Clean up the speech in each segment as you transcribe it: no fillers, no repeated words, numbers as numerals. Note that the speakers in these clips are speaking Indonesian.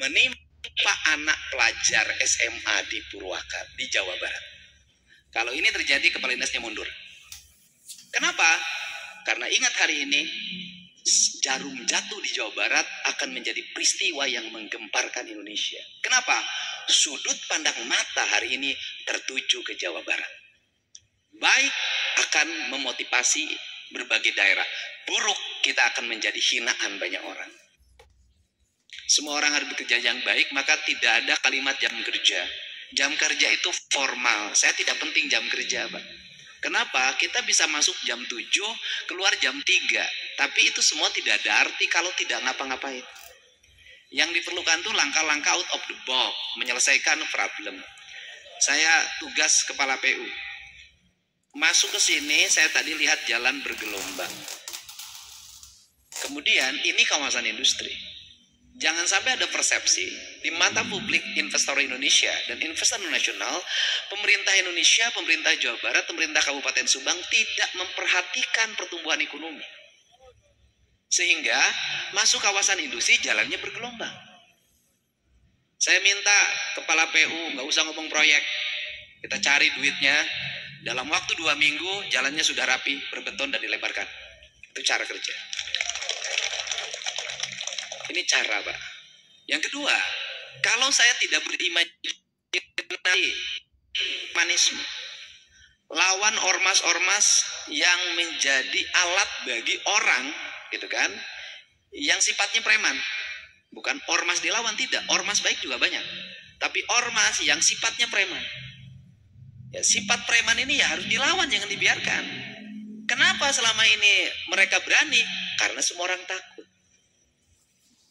menimpa anak pelajar SMA di Purwakarta, di Jawa Barat. Kalau ini terjadi, kepala dinasnya mundur. Kenapa? Karena ingat, hari ini jarum jatuh di Jawa Barat akan menjadi peristiwa yang menggemparkan Indonesia. Kenapa? Sudut pandang mata hari ini tertuju ke Jawa Barat. Baik akan memotivasi berbagai daerah, buruk kita akan menjadi hinaan banyak orang. Semua orang harus bekerja yang baik, maka tidak ada kalimat jam kerja. Jam kerja itu formal. Saya tidak penting jam kerja, Pak. Kenapa? Kita bisa masuk jam 7, keluar jam 3. Tapi itu semua tidak ada arti kalau tidak ngapa-ngapain. Yang diperlukan tuh langkah-langkah out of the box, menyelesaikan problem. Saya tugas kepala PU. Masuk ke sini, saya tadi lihat jalan bergelombang. Kemudian ini kawasan industri. Jangan sampai ada persepsi di mata publik investor Indonesia dan investor nasional, pemerintah Indonesia, pemerintah Jawa Barat, pemerintah Kabupaten Subang tidak memperhatikan pertumbuhan ekonomi. Sehingga masuk kawasan industri jalannya bergelombang. Saya minta kepala PU nggak usah ngomong proyek, kita cari duitnya. Dalam waktu 2 minggu jalannya sudah rapi, berbeton dan dilebarkan. Itu cara kerja. Ini cara, Pak. Yang kedua, kalau saya tidak berimajinasi, lawan ormas-ormas yang menjadi alat bagi orang, gitu kan, yang sifatnya preman. Bukan ormas dilawan, tidak. Ormas baik juga banyak. Tapi ormas yang sifatnya preman. Ya, sifat preman ini ya harus dilawan, jangan dibiarkan. Kenapa selama ini mereka berani? Karena semua orang takut.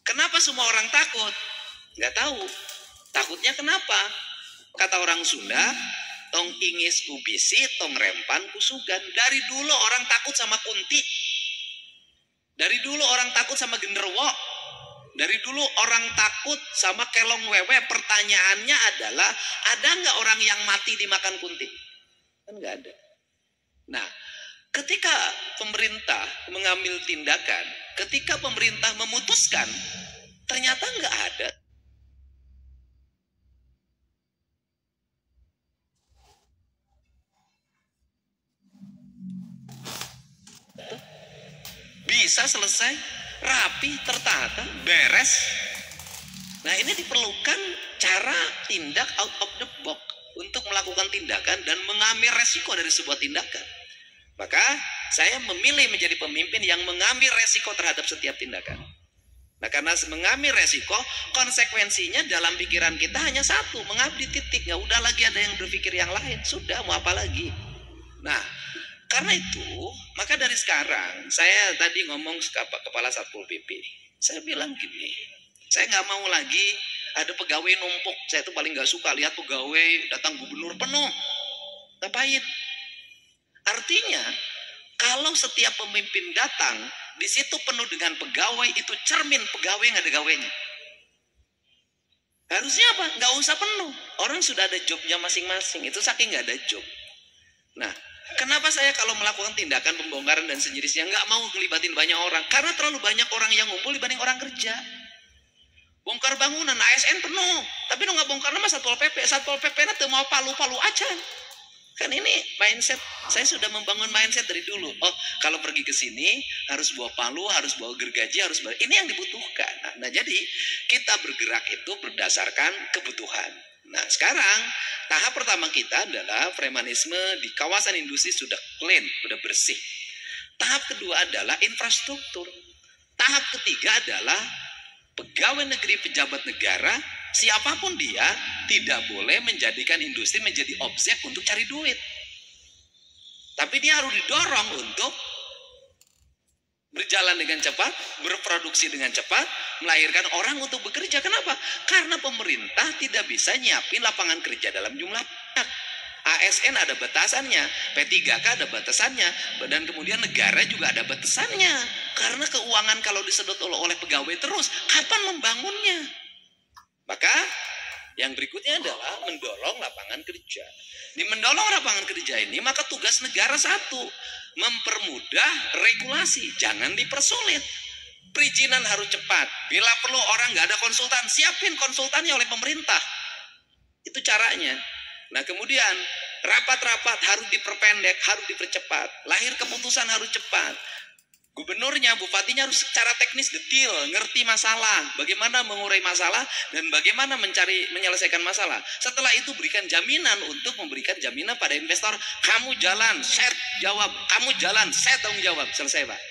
Kenapa semua orang takut? Nggak tahu. Takutnya kenapa? Kata orang Sunda, tong ingis kubisi, tong rempan kusugan. Dari dulu orang takut sama kunti. Dari dulu orang takut sama genderuwo. Dari dulu orang takut sama kelong wewe. Pertanyaannya adalah, ada nggak orang yang mati dimakan kunti? Kan nggak ada. Nah, ketika pemerintah mengambil tindakan, ketika pemerintah memutuskan, ternyata nggak ada. Bisa selesai, rapi, tertata, beres. Nah, ini diperlukan cara tindak out of the box untuk melakukan tindakan dan mengambil resiko dari sebuah tindakan. Maka saya memilih menjadi pemimpin yang mengambil resiko terhadap setiap tindakan. Nah, karena mengambil resiko, konsekuensinya dalam pikiran kita hanya satu, mengabdi, titik. Nggak udah lagi ada yang berpikir yang lain. Sudah, mau apa lagi? Nah, karena itu, maka dari sekarang, saya tadi ngomong ke Kepala Satpol PP. Saya bilang gini, saya nggak mau lagi ada pegawai numpuk. Saya tuh paling nggak suka lihat pegawai datang gubernur penuh. Ngapain? Artinya, kalau setiap pemimpin datang, di situ penuh dengan pegawai, itu cermin pegawai yang ada gawainya. Harusnya apa? Nggak usah penuh. Orang sudah ada jobnya masing-masing. Itu saking nggak ada job. Nah, kenapa saya kalau melakukan tindakan pembongkaran dan sejenisnya nggak mau ngelibatin banyak orang? Karena terlalu banyak orang yang ngumpul dibanding orang kerja. Bongkar bangunan, ASN penuh. Tapi nggak bongkar nama Satpol PP. Satpol PP nanti mau palu-palu aja. Kan ini mindset, saya sudah membangun mindset dari dulu. Oh, kalau pergi ke sini harus bawa palu, harus bawa gergaji, harus bawa... Ini yang dibutuhkan. Nah, jadi kita bergerak itu berdasarkan kebutuhan. Nah, sekarang tahap pertama kita adalah premanisme di kawasan industri sudah clean, sudah bersih. Tahap kedua adalah infrastruktur. Tahap ketiga adalah pegawai negeri, pejabat negara, siapapun dia, tidak boleh menjadikan industri menjadi objek untuk cari duit. Tapi dia harus didorong untuk berjalan dengan cepat, berproduksi dengan cepat, melahirkan orang untuk bekerja. Kenapa? Karena pemerintah tidak bisa nyiapin lapangan kerja dalam jumlah banyak. ASN ada batasannya, P3K ada batasannya, dan kemudian negara juga ada batasannya. Karena keuangan kalau disedot oleh pegawai terus, kapan membangunnya? Maka yang berikutnya adalah mendorong lapangan kerja. Di mendorong lapangan kerja ini, maka tugas negara satu, mempermudah regulasi, jangan dipersulit. Perizinan harus cepat. Bila perlu orang nggak ada konsultan, siapin konsultannya oleh pemerintah. Itu caranya. Nah kemudian rapat-rapat harus diperpendek, harus dipercepat. Lahir keputusan harus cepat. Gubernurnya, bupatinya harus secara teknis detail, ngerti masalah, bagaimana mengurai masalah dan bagaimana menyelesaikan masalah. Setelah itu berikan jaminan untuk memberikan jaminan pada investor, kamu jalan, saya jawab, kamu jalan, saya tanggung jawab. Selesai Pak.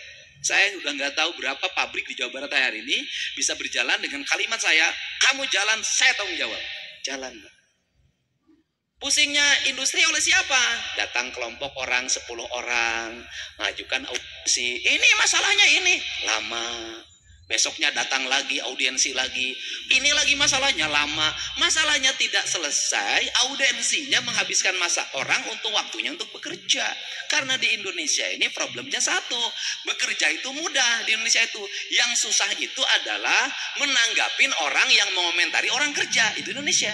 Saya udah nggak tahu berapa pabrik di Jawa Barat hari ini bisa berjalan dengan kalimat saya, kamu jalan, saya tanggung jawab. Jalan Pak. Pusingnya industri oleh siapa? Datang kelompok orang, 10 orang, ngajukan audiensi. Ini masalahnya ini. Lama. Besoknya datang lagi, audiensi lagi. Ini lagi masalahnya lama. Masalahnya tidak selesai, audiensinya menghabiskan masa orang untuk waktunya untuk bekerja. Karena di Indonesia ini problemnya satu. Bekerja itu mudah di Indonesia itu. Yang susah itu adalah menanggapin orang yang mengomentari orang kerja. Itu Indonesia.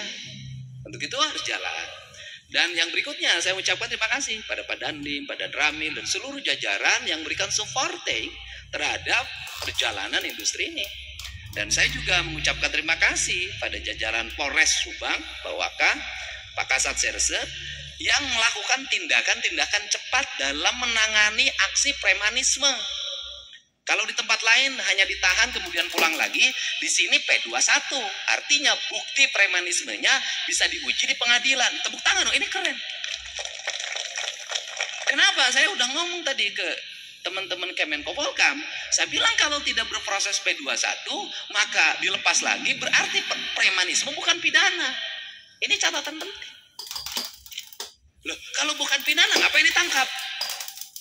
Untuk itu harus jalan. Dan yang berikutnya saya ucapkan terima kasih pada Pak Dandim, Pak Ramil dan seluruh jajaran yang memberikan supporting terhadap perjalanan industri ini. Dan saya juga mengucapkan terima kasih pada jajaran Polres Subang, Pak Waka, Pak Kasat Serse yang melakukan tindakan-tindakan cepat dalam menangani aksi premanisme. Kalau di tempat lain hanya ditahan kemudian pulang lagi, di sini P21. Artinya bukti premanismenya bisa diuji di pengadilan. Tepuk tangan, ini keren. Kenapa? Saya udah ngomong tadi ke teman-teman Kemenko Polkam. Saya bilang kalau tidak berproses P21, maka dilepas lagi berarti premanisme bukan pidana. Ini catatan penting. Loh, kalau bukan pidana ngapain ditangkap?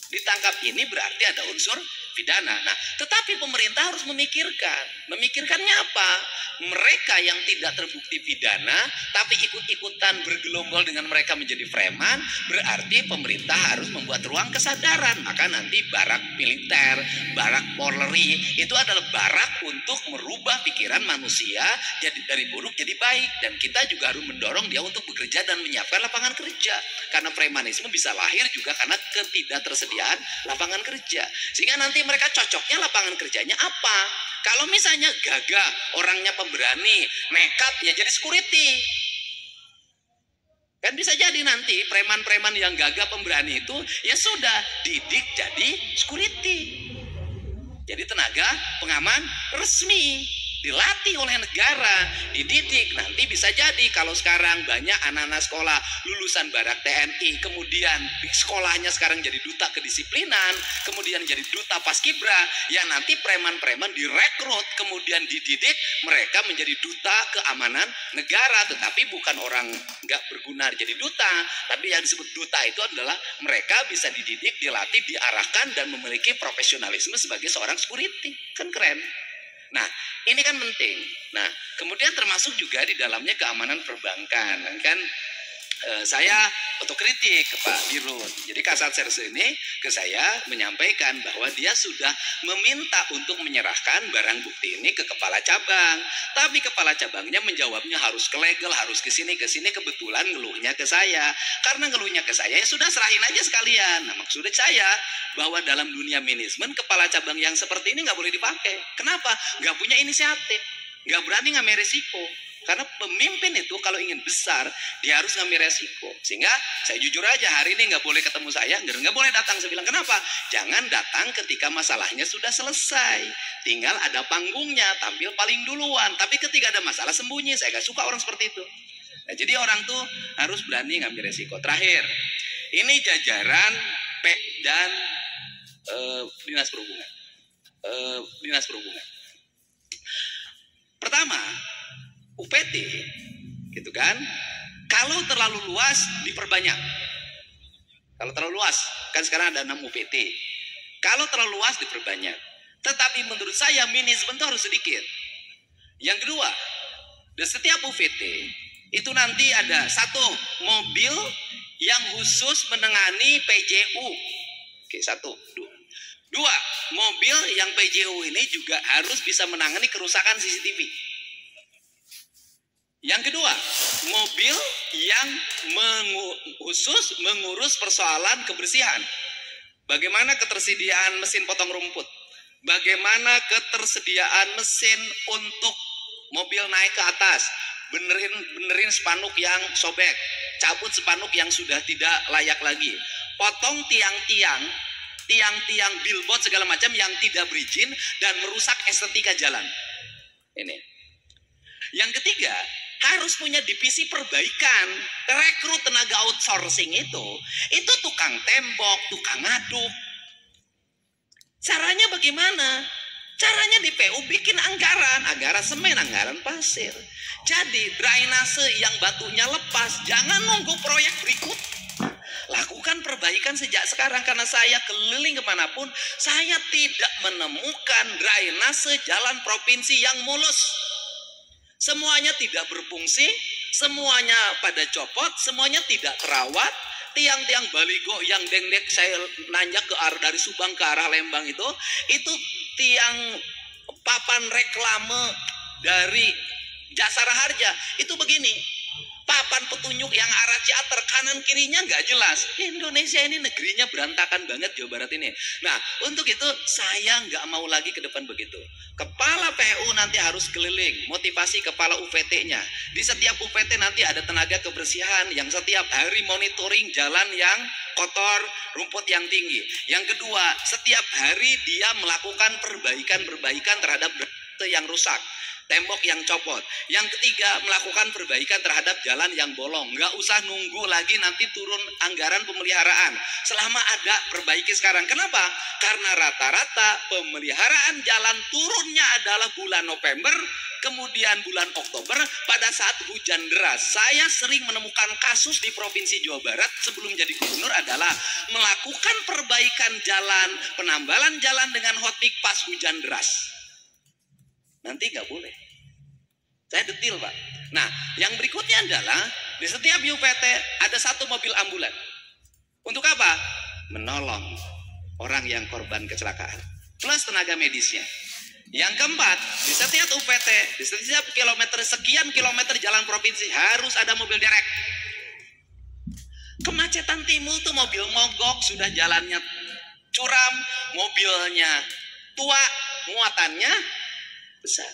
Ditangkap ini berarti ada unsur pidana. Nah, tetapi pemerintah harus memikirkannya apa? Mereka yang tidak terbukti pidana tapi ikut-ikutan bergelombol dengan mereka menjadi preman, berarti pemerintah harus membuat ruang kesadaran. Maka nanti barak militer, barak Polri itu adalah barak untuk merubah pikiran manusia jadi dari buruk jadi baik, dan kita juga harus mendorong dia untuk bekerja dan menyiapkan lapangan kerja. Karena premanisme bisa lahir juga karena ketidaktersediaan lapangan kerja. Sehingga nanti mereka cocoknya lapangan kerjanya apa? Kalau misalnya gagah, orangnya pemberani, nekat, ya jadi security. Kan bisa jadi nanti preman-preman yang gagah pemberani itu ya sudah didik jadi security. Jadi tenaga pengaman resmi. Dilatih oleh negara, dididik. Nanti bisa jadi kalau sekarang banyak anak-anak sekolah lulusan barak TNI, kemudian di sekolahnya sekarang jadi duta kedisiplinan, kemudian jadi duta paskibra, ya nanti preman-preman direkrut, kemudian dididik, mereka menjadi duta keamanan negara. Tetapi bukan orang nggak berguna jadi duta, tapi yang disebut duta itu adalah mereka bisa dididik, dilatih, diarahkan, dan memiliki profesionalisme sebagai seorang security. Kan keren. Nah, ini kan penting. Nah, kemudian termasuk juga di dalamnya keamanan perbankan. Kan saya otokritik ke Pak Dirut. Jadi Kasat Serse ini ke saya menyampaikan bahwa dia sudah meminta untuk menyerahkan barang bukti ini ke kepala cabang. Tapi kepala cabangnya menjawabnya harus ke legal, harus ke sini. Kebetulan ngeluhnya ke saya. Karena ngeluhnya ke saya, ya sudah serahin aja sekalian. Nah, maksudnya saya bahwa dalam dunia manajemen kepala cabang yang seperti ini nggak boleh dipakai. Kenapa? Nggak punya inisiatif, nggak berani ngambil resiko. Karena pemimpin itu kalau ingin besar, dia harus ngambil resiko. Sehingga saya jujur aja, hari ini nggak boleh ketemu saya, nggak boleh datang. Saya bilang, kenapa? Jangan datang ketika masalahnya sudah selesai. Tinggal ada panggungnya, tampil paling duluan. Tapi ketika ada masalah sembunyi, saya nggak suka orang seperti itu. Nah, jadi orang tuh harus berani ngambil resiko. Terakhir, ini jajaran P dan Dinas Perhubungan. Dinas Perhubungan. Pertama, UPT, gitu kan? Kalau terlalu luas diperbanyak. Kalau terlalu luas, kan sekarang ada 6 UPT. Kalau terlalu luas diperbanyak. Tetapi menurut saya manajemen itu harus sedikit. Yang kedua, di setiap UPT itu nanti ada satu mobil yang khusus menangani PJU. Oke, satu. Dua, mobil yang PJU ini juga harus bisa menangani kerusakan CCTV. Yang kedua, mobil yang khusus mengurus persoalan kebersihan. Bagaimana ketersediaan mesin potong rumput. Bagaimana ketersediaan mesin untuk mobil naik ke atas, benerin spanduk yang sobek, cabut spanduk yang sudah tidak layak lagi, potong tiang-tiang billboard segala macam yang tidak berizin dan merusak estetika jalan. Ini. Yang ketiga, harus punya divisi perbaikan. Rekrut tenaga outsourcing itu tukang tembok, tukang ngaduk. Caranya bagaimana? Caranya di PU bikin anggaran semen, anggaran pasir. Jadi drainase yang batunya lepas, jangan nunggu proyek berikut. Lakukan perbaikan sejak sekarang, karena saya keliling kemanapun, saya tidak menemukan drainase jalan provinsi yang mulus. Semuanya tidak berfungsi, semuanya pada copot, semuanya tidak terawat. Tiang-tiang baligo yang dendek saya nanjak dari Subang ke arah Lembang itu tiang papan reklame dari Jasara Harja itu begini, papan petunjuk yang arah Ciater kanan kirinya nggak jelas. Indonesia ini negerinya berantakan banget, Jawa Barat ini. Nah, untuk itu saya nggak mau lagi ke depan begitu. Kepala PU nanti harus keliling, motivasi kepala UPT-nya. Di setiap UPT nanti ada tenaga kebersihan yang setiap hari monitoring jalan yang kotor, rumput yang tinggi. Yang kedua, setiap hari dia melakukan perbaikan terhadap yang rusak, tembok yang copot. Yang ketiga, melakukan perbaikan terhadap jalan yang bolong. Nggak usah nunggu lagi nanti turun anggaran pemeliharaan. Selama ada, perbaiki sekarang. Kenapa? Karena rata-rata pemeliharaan jalan turunnya adalah bulan November, kemudian bulan Oktober pada saat hujan deras. Saya sering menemukan kasus di Provinsi Jawa Barat sebelum jadi gubernur adalah melakukan perbaikan jalan, penambalan jalan dengan hotmix pas hujan deras. Nanti nggak boleh. Saya detil, Pak. Nah, yang berikutnya adalah di setiap UPT ada satu mobil ambulan. Untuk apa? Menolong orang yang korban kecelakaan. Plus tenaga medisnya. Yang keempat, di setiap UPT, di setiap sekian kilometer jalan provinsi harus ada mobil derek. Kemacetan timbul tuh mobil mogok, sudah jalannya curam, mobilnya tua, muatannya besar,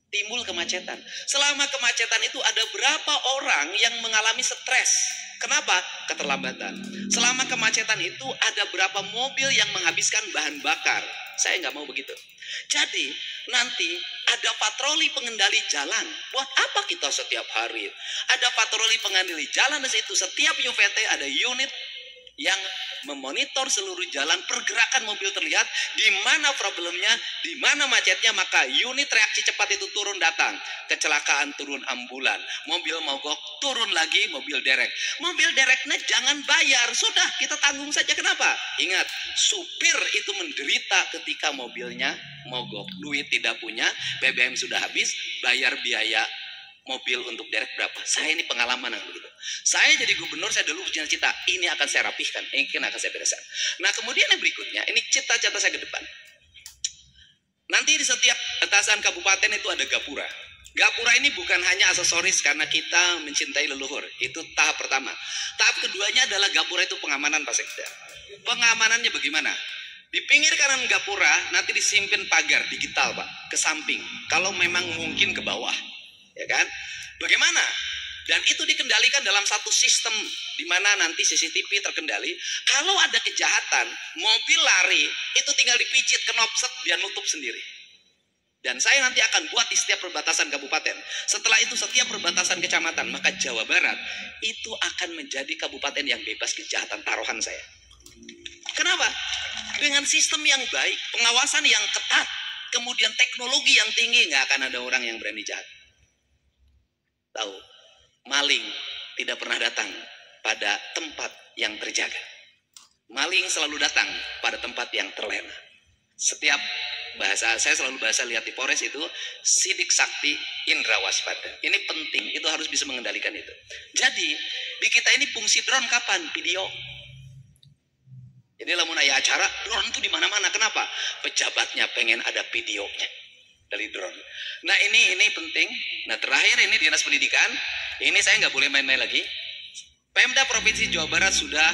timbul kemacetan. Selama kemacetan itu ada berapa orang yang mengalami stres? Kenapa? Keterlambatan. Selama kemacetan itu ada berapa mobil yang menghabiskan bahan bakar? Saya nggak mau begitu. Jadi nanti ada patroli pengendali jalan. Buat apa kita setiap hari? Ada patroli pengendali jalan di situ. Setiap UPT ada unit yang memonitor seluruh jalan, pergerakan mobil terlihat, di mana problemnya, di mana macetnya, maka unit reaksi cepat itu turun datang. Kecelakaan turun ambulan, mobil mogok turun lagi mobil derek. Mobil dereknya jangan bayar, sudah kita tanggung saja. Kenapa? Ingat, supir itu menderita ketika mobilnya mogok, duit tidak punya, BBM sudah habis, bayar biaya mobil untuk derek berapa? Saya ini pengalaman yang begitu. Saya jadi gubernur, saya dulu cita-cita ini akan saya rapihkan, ini akan saya bereskan. Nah, kemudian yang berikutnya, ini cita-cita saya ke depan. Nanti di setiap batasan kabupaten itu ada gapura. Gapura ini bukan hanya aksesoris karena kita mencintai leluhur. Itu tahap pertama. Tahap keduanya adalah gapura itu pengamanan, Pak Sekda. Pengamanannya bagaimana? Di pinggir kanan gapura nanti disimpan pagar digital, Pak, ke samping. Kalau memang mungkin ke bawah. Ya kan? Bagaimana? Dan itu dikendalikan dalam satu sistem di mana nanti CCTV terkendali. Kalau ada kejahatan, mobil lari, itu tinggal dipicit knop set, dia nutup sendiri. Dan saya nanti akan buat di setiap perbatasan kabupaten. Setelah itu setiap perbatasan kecamatan, maka Jawa Barat itu akan menjadi kabupaten yang bebas kejahatan, taruhan saya. Kenapa? Dengan sistem yang baik, pengawasan yang ketat, kemudian teknologi yang tinggi, nggak akan ada orang yang berani jahat. Tahu, maling tidak pernah datang pada tempat yang terjaga. Maling selalu datang pada tempat yang terlena. Setiap bahasa, saya selalu bahasa lihat di Polres itu, sidik sakti, indra waspada. Ini penting, itu harus bisa mengendalikan itu. Jadi, di kita ini fungsi drone kapan? Video. Jadi lamun aya acara, drone itu di mana-mana. Kenapa? Pejabatnya pengen ada videonya dari drone. Nah ini penting. Nah terakhir ini Dinas Pendidikan, ini saya nggak boleh main-main lagi. Pemda Provinsi Jawa Barat sudah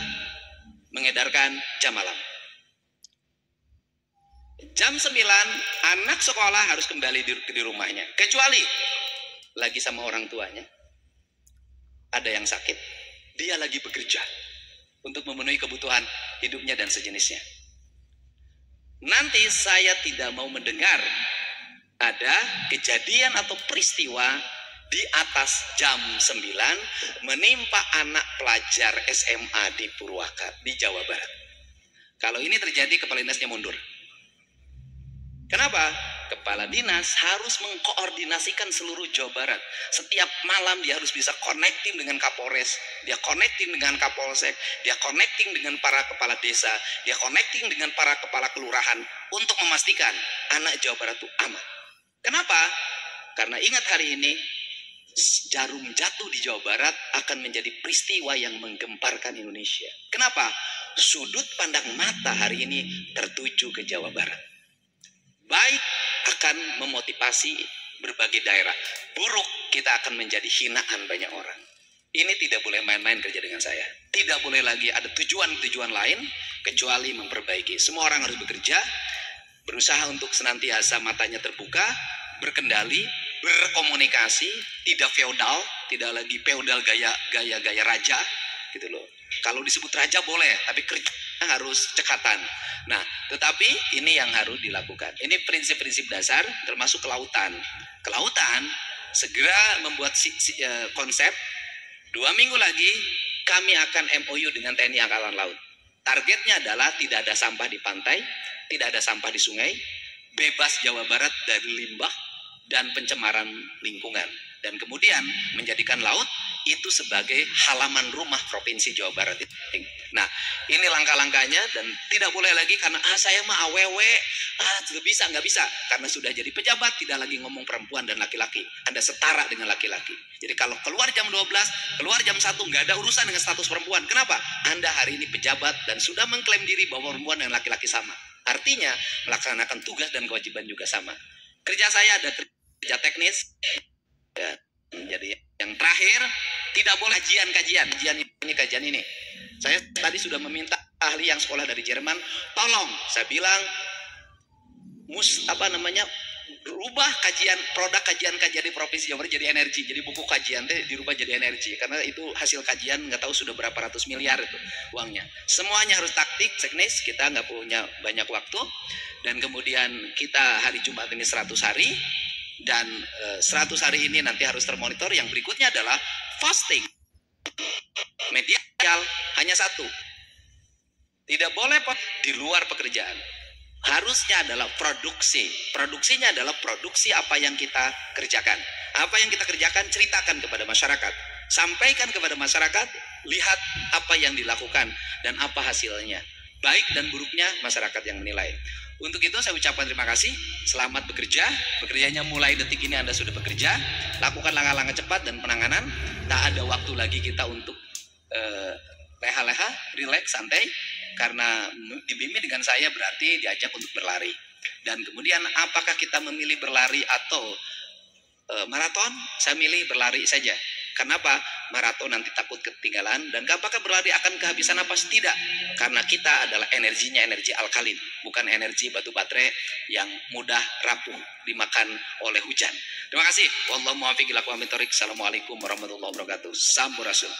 mengedarkan jam malam. Jam 9 anak sekolah harus kembali di rumahnya. Kecuali lagi sama orang tuanya, ada yang sakit, dia lagi bekerja untuk memenuhi kebutuhan hidupnya dan sejenisnya. Nanti saya tidak mau mendengar ada kejadian atau peristiwa di atas jam 9 menimpa anak pelajar SMA di Purwakarta, di Jawa Barat. Kalau ini terjadi, kepala dinasnya mundur. Kenapa? Kepala dinas harus mengkoordinasikan seluruh Jawa Barat. Setiap malam dia harus bisa connecting dengan Kapolres, dia connecting dengan Kapolsek, dia connecting dengan para kepala desa, dia connecting dengan para kepala kelurahan untuk memastikan anak Jawa Barat itu aman. Kenapa? Karena ingat, hari ini jarum jatuh di Jawa Barat akan menjadi peristiwa yang menggemparkan Indonesia. Kenapa? Sudut pandang mata hari ini tertuju ke Jawa Barat. Baik akan memotivasi berbagai daerah, buruk kita akan menjadi hinaan banyak orang. Ini tidak boleh main-main kerja dengan saya. Tidak boleh lagi ada tujuan-tujuan lain kecuali memperbaiki. Semua orang harus bekerja, berusaha untuk senantiasa matanya terbuka, berkendali, berkomunikasi, tidak feodal, tidak lagi feodal gaya raja gitu loh. Kalau disebut raja boleh, tapi kerja harus cekatan. Nah, tetapi ini yang harus dilakukan. Ini prinsip-prinsip dasar, termasuk kelautan. Kelautan segera membuat konsep. 2 minggu lagi kami akan MOU dengan TNI Angkatan Laut. Targetnya adalah tidak ada sampah di pantai, tidak ada sampah di sungai, bebas Jawa Barat dari limbah dan pencemaran lingkungan. Dan kemudian menjadikan laut itu sebagai halaman rumah Provinsi Jawa Barat. Nah, ini langkah-langkahnya, dan tidak boleh lagi karena saya mah awewe, nggak bisa, karena sudah jadi pejabat tidak lagi ngomong perempuan dan laki-laki. Anda setara dengan laki-laki. Jadi kalau keluar jam 12, keluar jam 1, nggak ada urusan dengan status perempuan. Kenapa? Anda hari ini pejabat dan sudah mengklaim diri bahwa perempuan dan laki-laki sama. Artinya melaksanakan tugas dan kewajiban juga sama. Kerja saya ada kerja teknis. Ya, jadi yang terakhir, tidak boleh kajian ini. Saya tadi sudah meminta ahli yang sekolah dari Jerman, tolong, saya bilang, rubah produk kajian di Provinsi Jawa Barat jadi energi. Jadi buku kajian dirubah jadi energi, karena itu hasil kajian nggak tahu sudah berapa ratus miliar itu uangnya. Semuanya harus taktik, teknis, kita nggak punya banyak waktu. Dan kemudian kita hari Jumat ini 100 hari. Dan 100 hari ini nanti harus termonitor. Yang berikutnya adalah fasting. Media sosial hanya satu. Tidak boleh di luar pekerjaan. Harusnya adalah produksi. Produksinya adalah produksi apa yang kita kerjakan. Apa yang kita kerjakan, ceritakan kepada masyarakat. Sampaikan kepada masyarakat, lihat apa yang dilakukan dan apa hasilnya. Baik dan buruknya masyarakat yang menilai. Untuk itu saya ucapkan terima kasih. Selamat bekerja. Bekerjanya mulai detik ini Anda sudah bekerja. Lakukan langkah-langkah cepat dan penanganan. Tak ada waktu lagi kita untuk leha-leha, rileks, santai. Karena dibimbing dengan saya berarti diajak untuk berlari. Dan kemudian apakah kita memilih berlari atau maraton? Saya milih berlari saja. Kenapa? Maraton nanti takut ketinggalan. Dan apakah berlari akan kehabisan napas? Tidak. Karena kita adalah energinya energi alkalin, bukan energi batu baterai yang mudah rapuh dimakan oleh hujan. Terima kasih. Wallahu muwaffiq ila aqwamit thoriq. Assalamualaikum warahmatullahi wabarakatuh. Sampurasun.